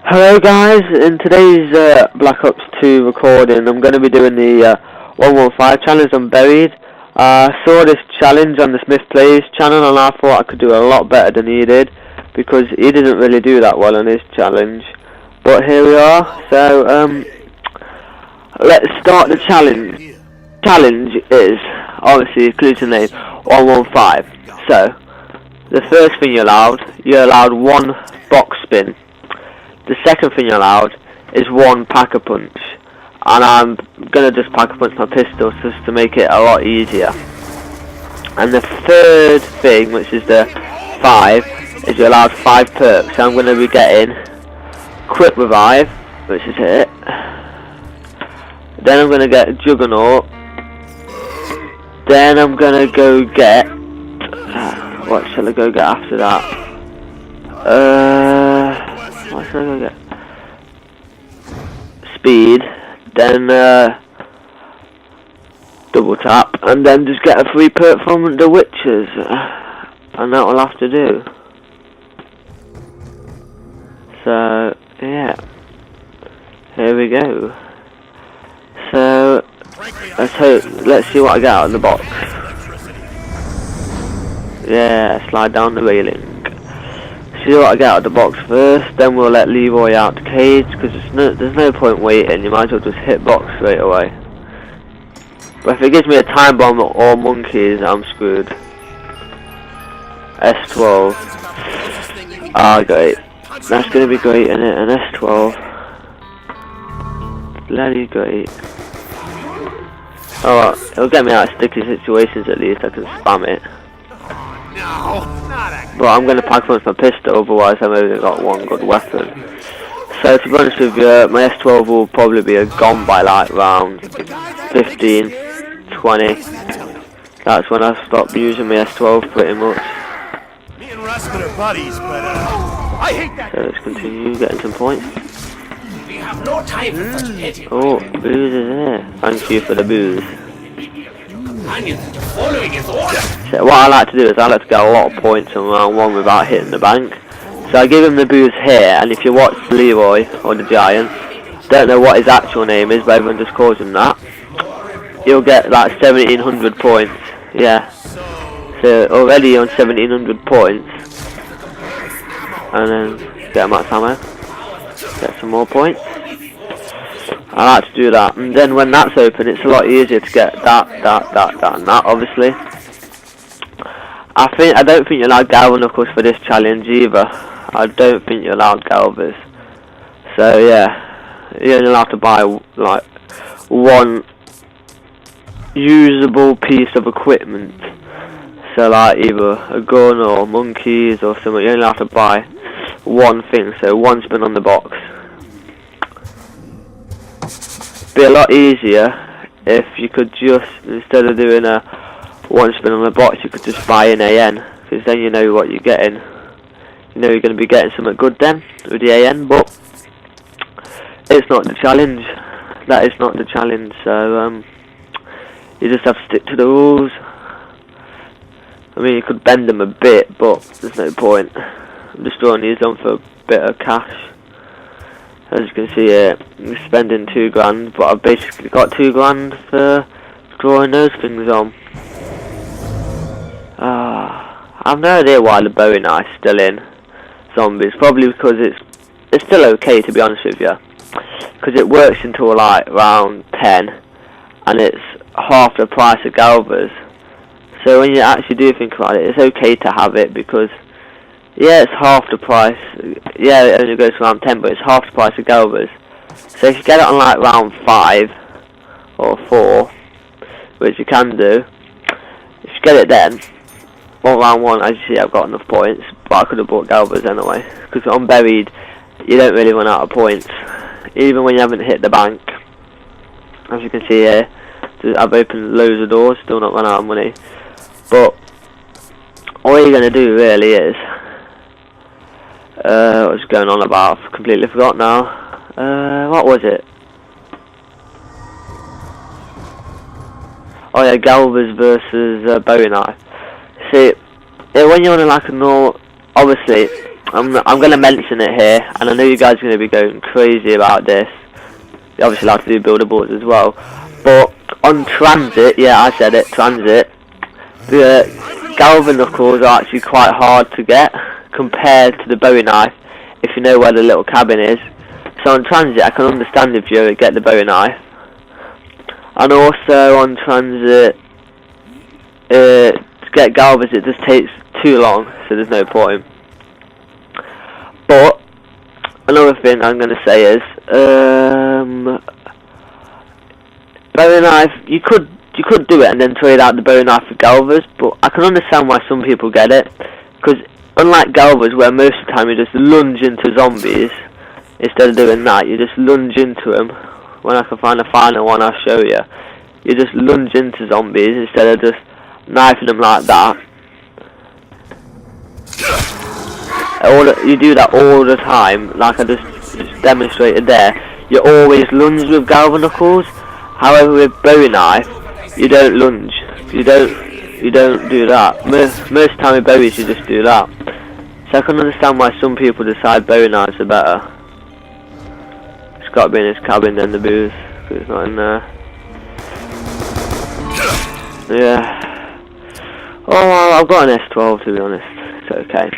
Hello guys, in today's Black Ops 2 recording I'm going to be doing the 115 challenge on Buried. I saw this challenge on the thesmithplays channel and I thought I could do a lot better than he did, because he didn't really do that well on his challenge. But here we are, so let's start the challenge. Challenge is, obviously includes the name, 115. So, the first thing you're allowed one box spin. The second thing you're allowed is one pack-a-punch, and I'm gonna just pack-a-punch my pistol just to make it a lot easier. And the third thing, which is the 5, is you're allowed 5 perks. So I'm gonna be getting Quick Revive, which is it. Then I'm gonna get Juggernaut. Then I'm gonna go get what shall I go get after that? What should I go get? Speed, then double tap, and then just get a free perk from the witches, and that will have to do. So yeah, here we go. So let's see what I get out of the box. Yeah, slide down the railing. See what I get out of the box first, then we'll let Leroy out the cage, because there's no point waiting. You might as well just hit box straight away. But if it gives me a time bomb or monkeys, I'm screwed. S12. Ah, great. That's gonna be great, isn't it? An S12. Bloody great. Oh, well, it'll get me out of sticky situations at least. I can spam it. But I'm going to pack-a-punch my pistol, otherwise I've only got one good weapon. So to be honest with you, my S12 will probably be gone by like round 15, 20. That's when I stop using my S12 pretty much. Me and Rustin are buddies, but I hate that. So let's continue getting some points. We have no time for such petty. Oh, booze is here. Thank you for the booze. So what I like to do is I like to get a lot of points in round 1 without hitting the bank. So I give him the booze here, and if you watch Leroy, or the Giant, don't know what his actual name is, but everyone just calls him that, you'll get like 1700 points. Yeah. So already on 1700 points. And then get a max ammo. Get some more points. I like to do that, and then when that's open, it's a lot easier to get that, and that, obviously. I don't think you're allowed Galva knuckles for this challenge either. I don't think you're allowed Galvas. So yeah, you're only allowed to buy like one usable piece of equipment. So like either a gun or monkeys or something. You only have to buy one thing. So one spin on the box. Be a lot easier if you could just, instead of doing a one spin on the box, you could just buy an AN, because then you know what you're getting. You know you're going to be getting something good then with the AN, but it's not the challenge. That is not the challenge, so you just have to stick to the rules. I mean, you could bend them a bit, but there's no point. I'm just drawing these on for a bit of cash. As you can see here, I'm spending 2 grand, but I've basically got 2 grand for drawing those things on. I've no idea why the Bowie knife's still in zombies. Probably because it's still okay, to be honest with you, because it works until like round 10, and it's half the price of Galvas. So when you actually do think about it, it's okay to have it, because yeah, it's half the price. Yeah, it only goes to round 10, but it's half the price of Galvas. So if you get it on like round 5 or 4, which you can do, if you get it then, well, round 1, as you see, I've got enough points, but I could have bought Galvas anyway, because on Buried, you don't really run out of points, even when you haven't hit the bank. As you can see here, I've opened loads of doors, still not run out of money. But all you're going to do really is, what was going on about? I've completely forgot now. What was it? Oh yeah, Galvas versus Bowie knife. See, when you're on like a normal, obviously, I'm going to mention it here, and I know you guys are going to be going crazy about this. You obviously like to do buildables as well, but on transit, yeah, I said it, transit, the Galvan knuckles are actually quite hard to get compared to the Bowie knife, if you know where the little cabin is. So on transit, I can understand if you get the Bowie knife, and also on transit, to get Galvas, it just takes too long, so there's no point. But another thing I'm going to say is, Bowie knife, you could do it and then trade out the Bowie knife for Galvas, but I can understand why some people get it, because unlike Galvas, where most of the time you just lunge into zombies, instead of doing that, you just lunge into them. When I can find a final one, I'll show you. You just lunge into zombies instead of just knifing them like that. You do that all the time, like I just demonstrated there. You always lunge with Galvan knuckles. However, with Bowie knife, you don't lunge. You don't do that. Most of the time with Bowies, you just do that. So I can understand why some people decide Bowie knives are better. It's got to be in his cabin then, the booze, because it's not in there. Yeah. Oh, I've got an S12 to be honest. It's okay.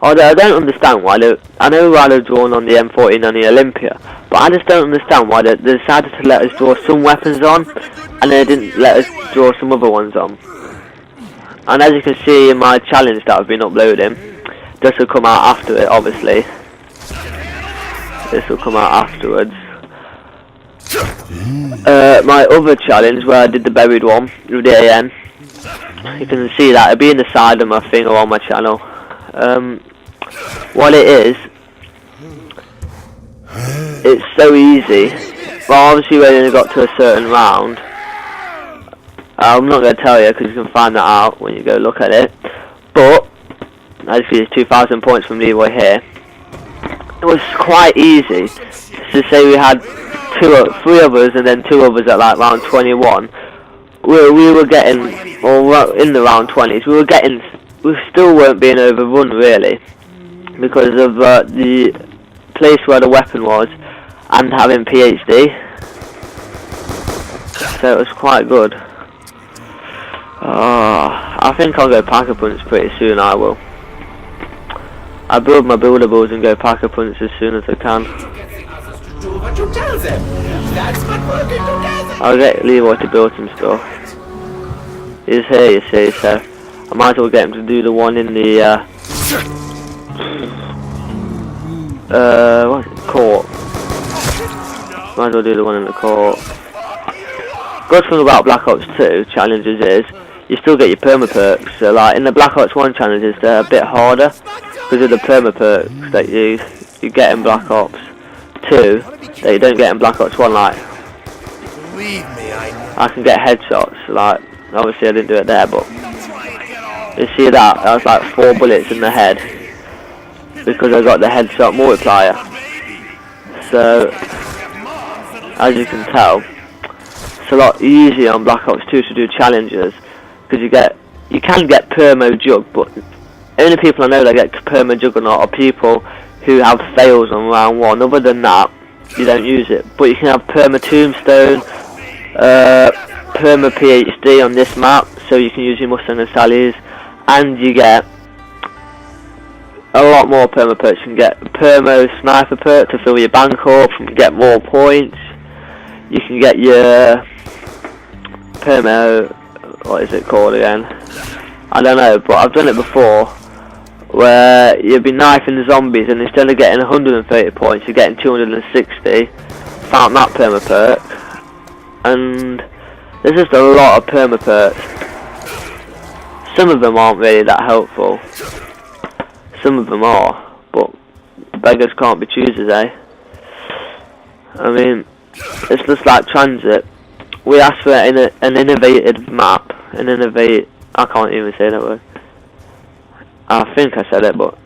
Although I don't understand why I know why they're drawn on the M14 and the Olympia, but I just don't understand why they decided to let us draw some weapons on, and they didn't let us draw some other ones on. And as you can see in my challenge that I've been uploading, this will come out after it, obviously. This will come out afterwards. My other challenge where I did the buried one with the AN, you can see that it'll be in the side of my thing or on my channel. What it is, it's so easy. Well, obviously we only got to a certain round. I'm not going to tell you because you can find that out when you go look at it. But as you see, it's 2,000 points from Leroy here. It was quite easy. So say we had 3 of us and then 2 others at like round 21. We were getting, or in the round 20s, we still weren't being overrun really, because of the place where the weapon was and having PhD. So it was quite good. I think I'll go Pack-a-Punch pretty soon, I will. I build my buildables and go Pack-a-Punch as soon as I can. I'll get Leroy to build some stuff. He's here, you see, so I might as well get him to do the one in the what's it, court. Might as well do the one in the court. Good thing about Black Ops 2 challenges is you still get your perma perks. So like in the Black Ops 1 challenges, they're a bit harder because of the perma perks that you get in Black Ops 2 that you don't get in Black Ops 1. Like I can get headshots. Like obviously I didn't do it there, but you see that was like 4 bullets in the head because I got the headshot multiplier. So as you can tell, it's a lot easier on Black Ops 2 to do challenges because you can get permo jug, but only people I know that get permo juggernaut are people who have fails on round 1. Other than that, you don't use it. But you can have perma tombstone, perma PhD on this map, so you can use your Mustang and Sallies, and you get a lot more perma perks. You can get permo sniper perk to fill your bank up and get more points. You can get your permo, what is it called again? I don't know, but I've done it before, where you'll be knifing the zombies and instead of getting 130 points, you're getting 260. Found that perma perk, and there's just a lot of perma perks. Some of them aren't really that helpful. Some of them are, but beggars can't be choosers, eh? I mean, it's just like transit. We asked for an innovative map, I can't even say that word. I think I said it, but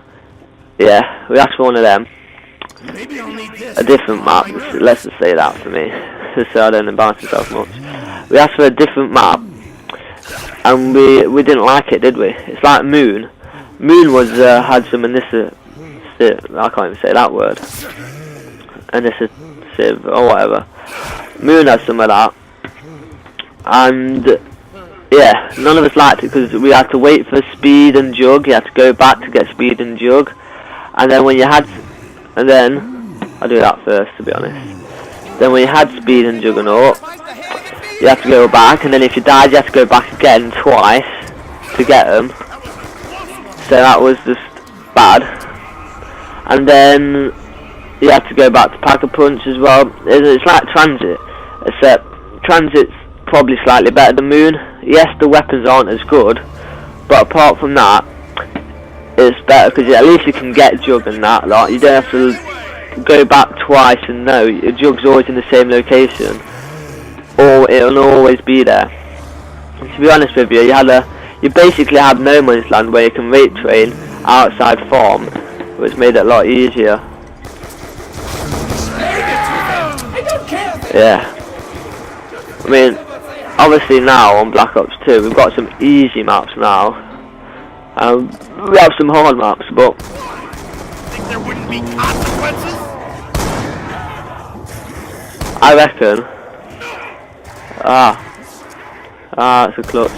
yeah, we asked for one of them. A different map, let's just say that for me, so I don't embarrass myself much. We asked for a different map, and we didn't like it, did we? It's like Moon. Moon was had some I can't even say that word. Initiative or whatever. Moon has some of that, and yeah, none of us liked it because we had to wait for speed and jug. You had to go back to get speed and jug, and then when you had, and then I'll do that first to be honest. Then when you had speed and juggernaut, you have to go back, and then if you died, you have to go back again twice to get them. So that was just bad. And then you have to go back to Pack-a-Punch as well. It's like Transit, except Transit's probably slightly better than Moon. Yes, the weapons aren't as good, but apart from that, it's better because at least you can get Jug and that. Like, you don't have to go back twice and know your Jug's always in the same location, or it'll always be there. And to be honest with you, you basically had no man's land where you can rate train outside farm, which made it a lot easier. Yeah. I mean, obviously now on Black Ops 2 we've got some easy maps now. We have some hard maps, but Think there wouldn't be consequences? I reckon. It's a clutch.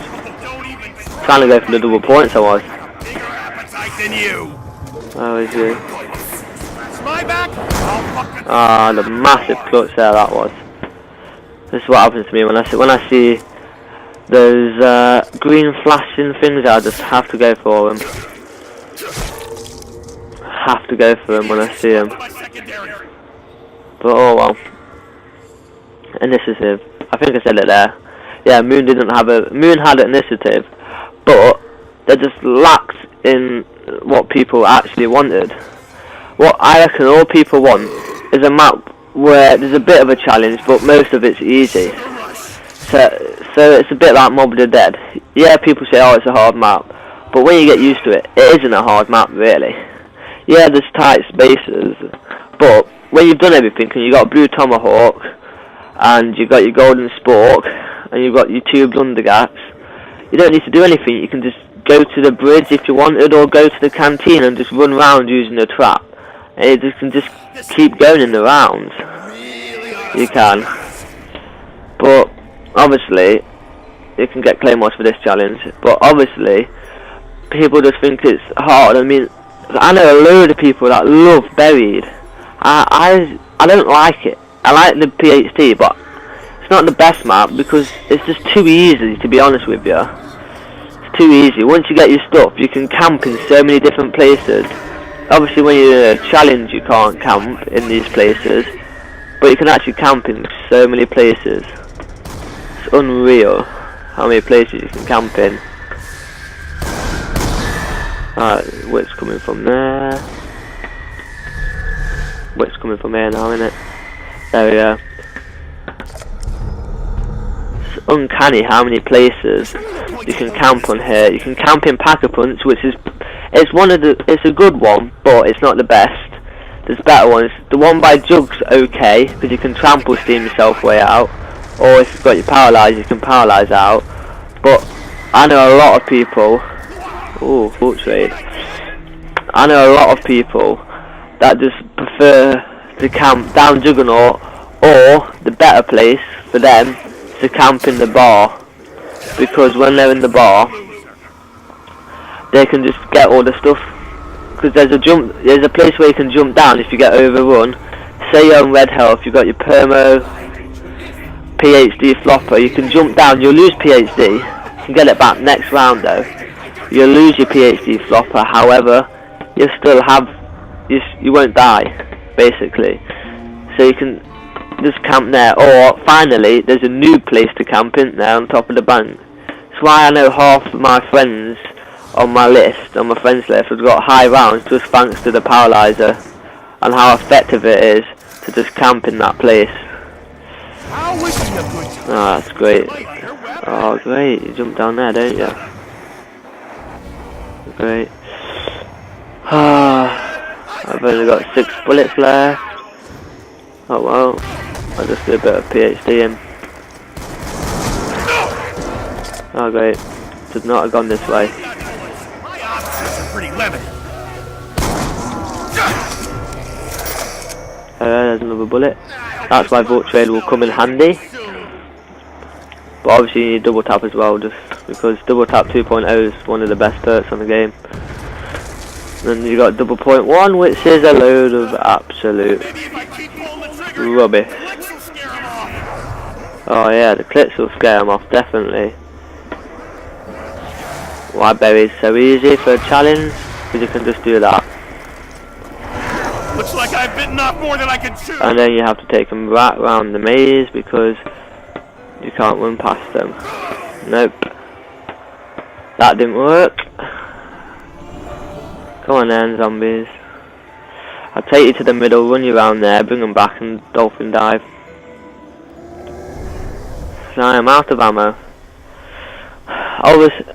Trying to go for the double points I was. Bigger appetite than you. Oh, is he? It's my back. I'll fucking The massive clutch there that was. This is what happens to me when I see those green flashing things. I just have to go for them. Have to go for them when I see them. But oh well. Initiative. I think I said it there. Yeah, Moon had initiative, but they just lacked in what people actually wanted. What I reckon all people want is a map where there's a bit of a challenge, but most of it's easy. So it's a bit like Mob of the Dead. Yeah, people say, oh, it's a hard map, but when you get used to it, it isn't a hard map really. Yeah, there's tight spaces, but when you've done everything, and you've got a blue tomahawk, and you've got your golden spork, and you've got your two blundergats, you don't need to do anything. You can just go to the bridge if you wanted, or go to the canteen and just run around using a trap. And you can just keep going in the rounds. You can. But obviously, you can get claymores for this challenge. But obviously, people just think it's hard. I mean, I know a load of people that love Buried. I don't like it. I like the PhD, but it's not the best map because it's just too easy, to be honest with you. It's too easy. Once you get your stuff, you can camp in so many different places. Obviously when you're in a challenge you can't camp in these places, but you can actually camp in so many places. It's unreal how many places you can camp in. Alright, what's coming from there? What's coming from here now, innit? There we go. It's uncanny how many places you can camp on here. You can camp in Pack-a-Punch, which is it's a good one, but it's not the best. There's better ones. The one by Jug's okay, because you can trample steam yourself way out, or if you've got your paralyze, you can paralyze out. But I know a lot of people. Ooh, full trade. I know a lot of people that just prefer to camp down Juggernaut, or the better place for them to camp in the bar, because when they're in the bar they can just get all the stuff, because there's a place where you can jump down if you get overrun. Say you're on red health, you've got your permo PhD flopper, you can jump down, you'll lose PhD, you can get it back next round though. You'll lose your PhD flopper, however you still have, you won't die basically. So you can just camp there, or finally there's a new place to camp in there on top of the bank. That's why I know half of my friends on my list, on my friends list, have got high rounds just thanks to the paralyzer and how effective it is to just camp in that place. Oh, that's great. Oh, great, you jump down there, don't you? Great. I've only got 6 bullets left. Oh well, I'll just do a bit of PhD in. Oh great, should not have gone this way. My options are pretty limited. There's another bullet. That's why Vault Trade will come in handy. But obviously you need double tap as well, just because double tap 2.0 is one of the best perks on the game. Then you got double point 1, which is a load of absolute rubbish. Oh yeah, the clips will scare them off, definitely. Why berries so easy for a challenge? Because you can just do that. Looks like I've bitten off more than I can chew. And then you have to take them right round the maze because you can't run past them. Nope. That didn't work. Come on then, zombies. I'll take you to the middle, run you around there, bring them back and dolphin dive. Now I'm out of ammo.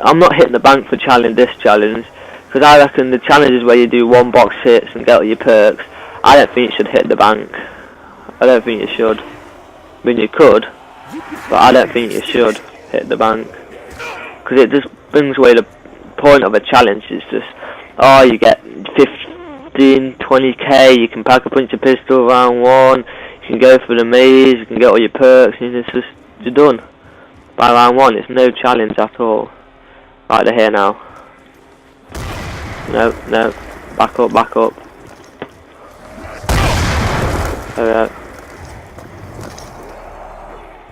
I'm not hitting the bank for this challenge, because I reckon the challenge is where you do 1 box hits and get all your perks. I don't think you should hit the bank. I don't think you should. I mean, you could, but I don't think you should hit the bank, because it just brings away the point of a challenge. It's just, oh, you get 15, 20k, you can pack a punch of pistol round 1, you can go for the maze, you can get all your perks, and you're done. By round 1, it's no challenge at all. Right, they're here now. No, no, back up, back up. There we go.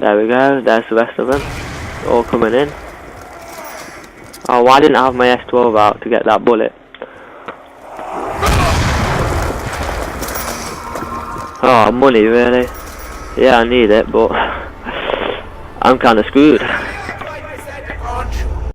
There we go, there's the rest of them. All coming in. Oh, why didn't I have my S12 out to get that bullet? Oh, money really? Yeah, I need it, but I'm kinda screwed.